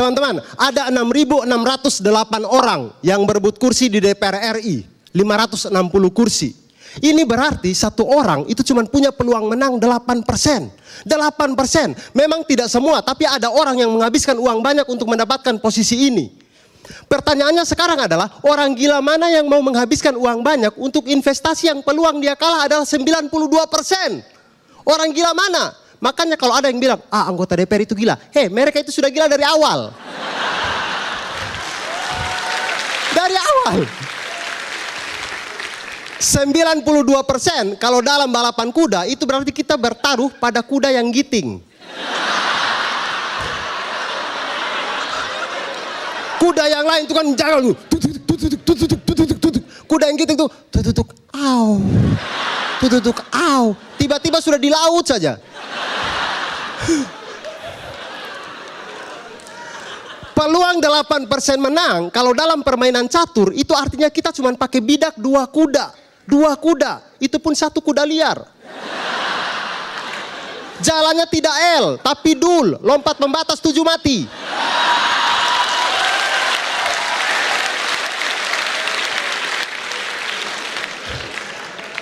Teman-teman, ada 6.608 orang yang berebut kursi di DPR RI, 560 kursi. Ini berarti satu orang itu cuma punya peluang menang 8%. 8%. Memang tidak semua, tapi ada orang yang menghabiskan uang banyak untuk mendapatkan posisi ini. Pertanyaannya sekarang adalah, orang gila mana yang mau menghabiskan uang banyak untuk investasi yang peluang dia kalah adalah 92%? Orang gila mana? Makanya kalau ada yang bilang, anggota DPR itu gila. Mereka itu sudah gila dari awal. Dari awal. 92% kalau dalam balapan kuda itu berarti kita bertaruh pada kuda yang giting. Kuda yang lain itu kan jalan tuh. Kuda yang giting tuh tutuk au. Tutuk au. Tiba-tiba sudah di laut saja. Peluang 8% menang kalau dalam permainan catur itu artinya kita cuma pakai bidak 2 kuda. 2 kuda, itu pun 1 kuda liar. Jalannya tidak L, tapi dul, lompat membatas 7 mati.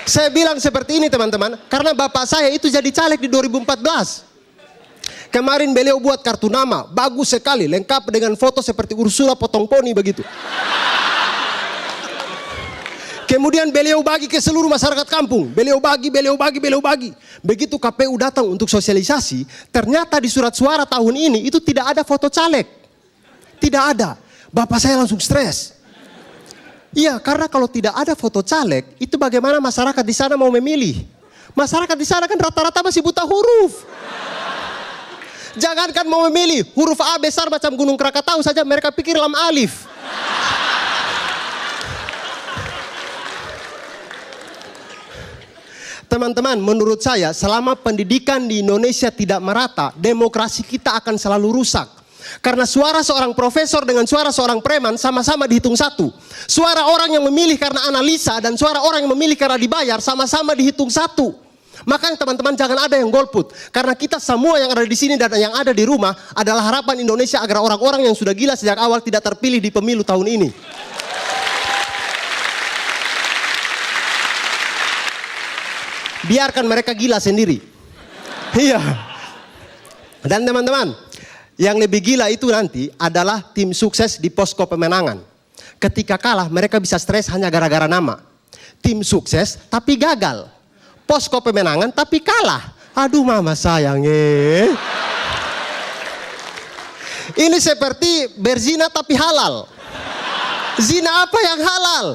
Saya bilang seperti ini teman-teman, karena bapak saya itu jadi caleg di 2014. Kemarin beliau buat kartu nama, bagus sekali, lengkap dengan foto seperti Ursula potong poni begitu. Kemudian beliau bagi ke seluruh masyarakat kampung. Beliau bagi. Begitu KPU datang untuk sosialisasi, ternyata di surat suara tahun ini itu tidak ada foto caleg. Tidak ada. Bapak saya langsung stres. Iya, karena kalau tidak ada foto caleg, itu bagaimana masyarakat di sana mau memilih? Masyarakat di sana kan rata-rata masih buta huruf. Jangankan mau memilih, huruf A besar macam Gunung Krakatau saja mereka pikir lam alif. Teman-teman, menurut saya selama pendidikan di Indonesia tidak merata, demokrasi kita akan selalu rusak. Karena suara seorang profesor dengan suara seorang preman sama-sama dihitung 1. Suara orang yang memilih karena analisa dan suara orang yang memilih karena dibayar sama-sama dihitung 1. Makanya teman-teman jangan ada yang golput. Karena kita semua yang ada di sini dan yang ada di rumah adalah harapan Indonesia agar orang-orang yang sudah gila sejak awal tidak terpilih di pemilu tahun ini. Biarkan mereka gila sendiri. Iya. Dan teman-teman, yang lebih gila itu nanti adalah tim sukses di posko pemenangan. Ketika kalah mereka bisa stres hanya gara-gara nama. Tim sukses tapi gagal. Posko pemenangan tapi kalah. Aduh mama sayang. Ini seperti berzina tapi halal. Zina apa yang halal?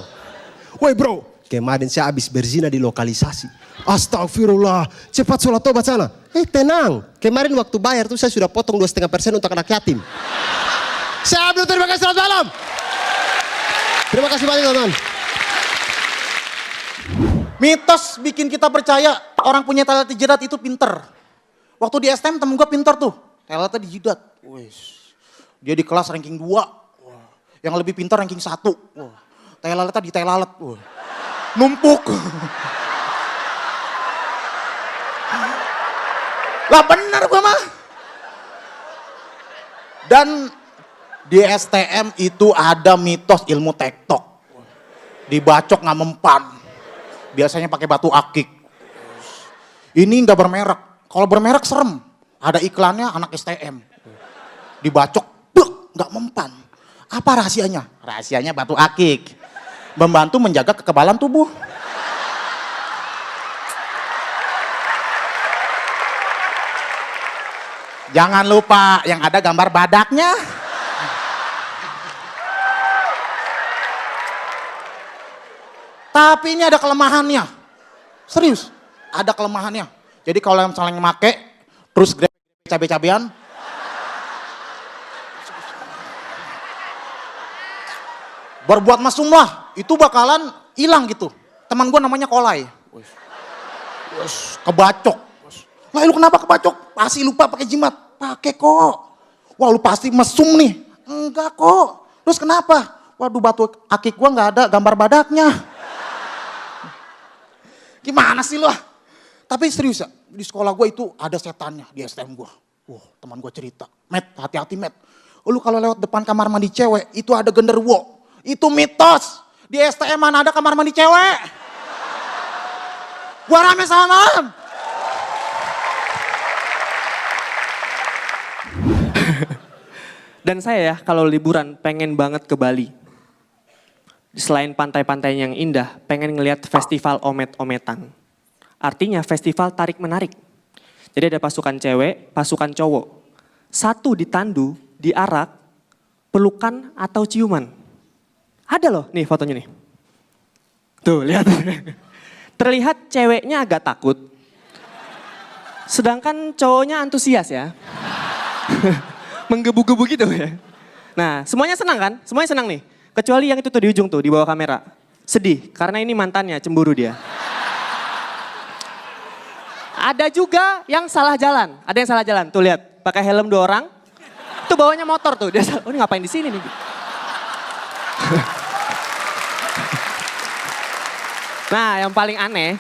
Woi bro, kemarin saya habis berzina di lokalisasi. Astagfirullah, cepat sholat tobat sana. Tenang, kemarin waktu bayar tuh saya sudah potong 2,5% untuk anak yatim. Saya Abdul, terima kasih, selamat malam. Terima kasih banyak teman-teman. Mitos bikin kita percaya orang punya talent jidat itu pinter. Waktu di STM temen gue pinter tuh, talentnya di jidat. Dia di kelas ranking 2. Yang lebih pintar ranking 1. Talentnya di telalet. Numpuk. Lah bener gue mah. Dan di STM itu ada mitos ilmu tektok. Dibacok nggak mempan. Biasanya pakai batu akik. Ini nggak bermerek. Kalau bermerek serem. Ada iklannya anak STM. Dibacok, nggak mempan. Apa rahasianya? Rahasianya batu akik. Membantu menjaga kekebalan tubuh. Jangan lupa yang ada gambar badaknya. Tapi ini ada kelemahannya. Serius, ada kelemahannya. Jadi kalau misalnya make, terus cabai-cabean. Berbuat mesum lah, itu bakalan hilang gitu. Teman gue namanya Kolai. Kebacok. Lah lu kenapa kebacok? Pasti lupa pakai jimat. Pakai kok. Wah lu pasti mesum nih. Enggak kok. Terus kenapa? Waduh batu akik gua nggak ada gambar badaknya. Gimana sih lu? Tapi serius ya, di sekolah gua itu ada setannya di STM gua. Wah teman gua cerita. Met, hati-hati Met. Lu kalau lewat depan kamar mandi cewek, itu ada genderuwo. Itu mitos. Di STM mana ada kamar mandi cewek? Gua rame sama. Dan saya ya kalau liburan pengen banget ke Bali. Selain pantai-pantainya yang indah, pengen ngelihat festival omet-ometan. Artinya festival tarik-menarik. Jadi ada pasukan cewek, pasukan cowok. Satu ditandu, diarak, pelukan atau ciuman. Ada loh nih fotonya nih. Tuh lihat. Terlihat ceweknya agak takut. Sedangkan cowoknya antusias ya. Menggebu-gebu gitu ya. Nah semuanya senang kan? Semuanya senang nih. Kecuali yang itu tuh di ujung tuh, di bawah kamera. Sedih, karena ini mantannya, cemburu dia. Ada juga yang salah jalan. Ada yang salah jalan, tuh lihat. Pakai helm 2 orang. Tuh bawanya motor tuh. Dia salah, oh ini ngapain di sini nih? Nah yang paling aneh,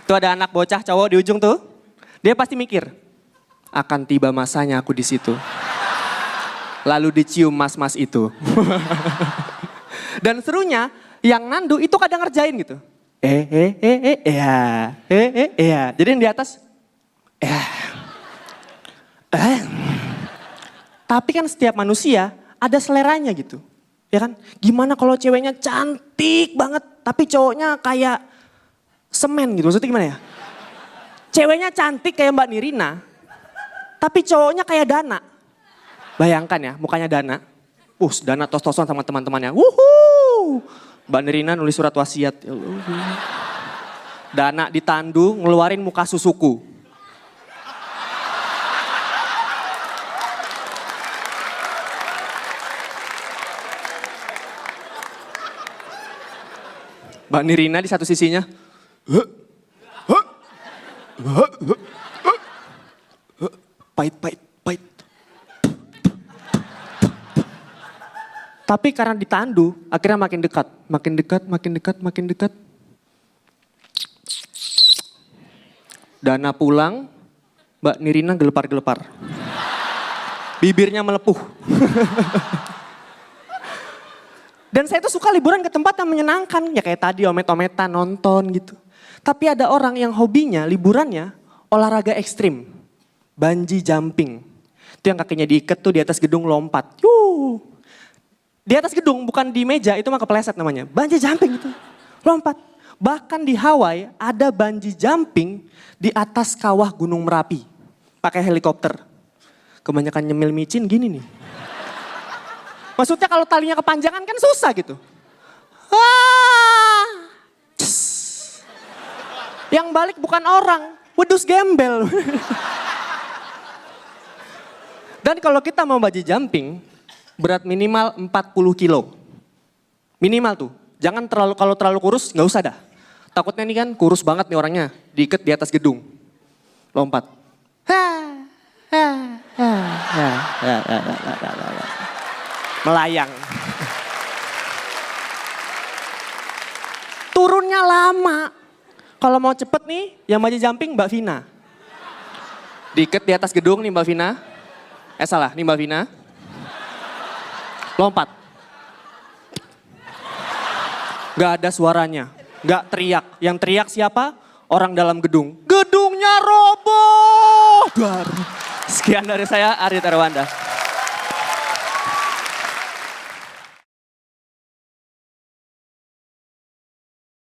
itu ada anak bocah cowok di ujung tuh. Dia pasti mikir, akan tiba masanya aku di situ. Lalu dicium mas-mas itu. Dan serunya yang nandu itu kadang ngerjain gitu. Ya. Jadi yang di atas, Tapi kan setiap manusia ada seleranya gitu. Ya kan? Gimana kalau ceweknya cantik banget, tapi cowoknya kayak semen gitu. Maksudnya gimana ya? Ceweknya cantik kayak Mbak Nirina, tapi cowoknya kayak Dana. Bayangkan ya, mukanya Dana. Dana tos-tosan sama teman-temannya. Wuhuu. Mbak Nirina nulis surat wasiat. Dana ditandu, ngeluarin muka susuku. Mbak Nirina di satu sisinya. Pahit. Tapi karena ditandu, akhirnya makin dekat. Dana pulang, Mbak Nirina gelepar-gelepar. Bibirnya melepuh. Dan saya tuh suka liburan ke tempat yang menyenangkan. Ya kayak tadi omet-ometan, nonton gitu. Tapi ada orang yang hobinya, liburannya olahraga ekstrim. Bungee jumping. Itu yang kakinya diikat tuh di atas gedung lompat. Di atas gedung, bukan di meja, itu mah kepleset namanya. Bungee jumping itu, lompat. Bahkan di Hawaii ada bungee jumping di atas kawah Gunung Merapi. Pakai helikopter. Kebanyakan nyemil micin gini nih. Maksudnya kalau talinya kepanjangan kan susah gitu. Yang balik bukan orang, wedus gembel. Dan kalau kita mau bungee jumping, berat minimal 40 kilo. Minimal tuh. Jangan kalau terlalu kurus nggak usah dah. Takutnya nih kan kurus banget nih orangnya. Diikat di atas gedung. Lompat. Melayang. Turunnya lama. Kalau mau cepet nih yang bungee jumping Mbak Vina. Diikat di atas gedung nih Mbak Vina. Salah nih Mbak Vina. Lompat. Gak ada suaranya, gak teriak. Yang teriak siapa? Orang dalam gedung. Gedungnya roboh. Sekian dari saya, Arie Tarwanda.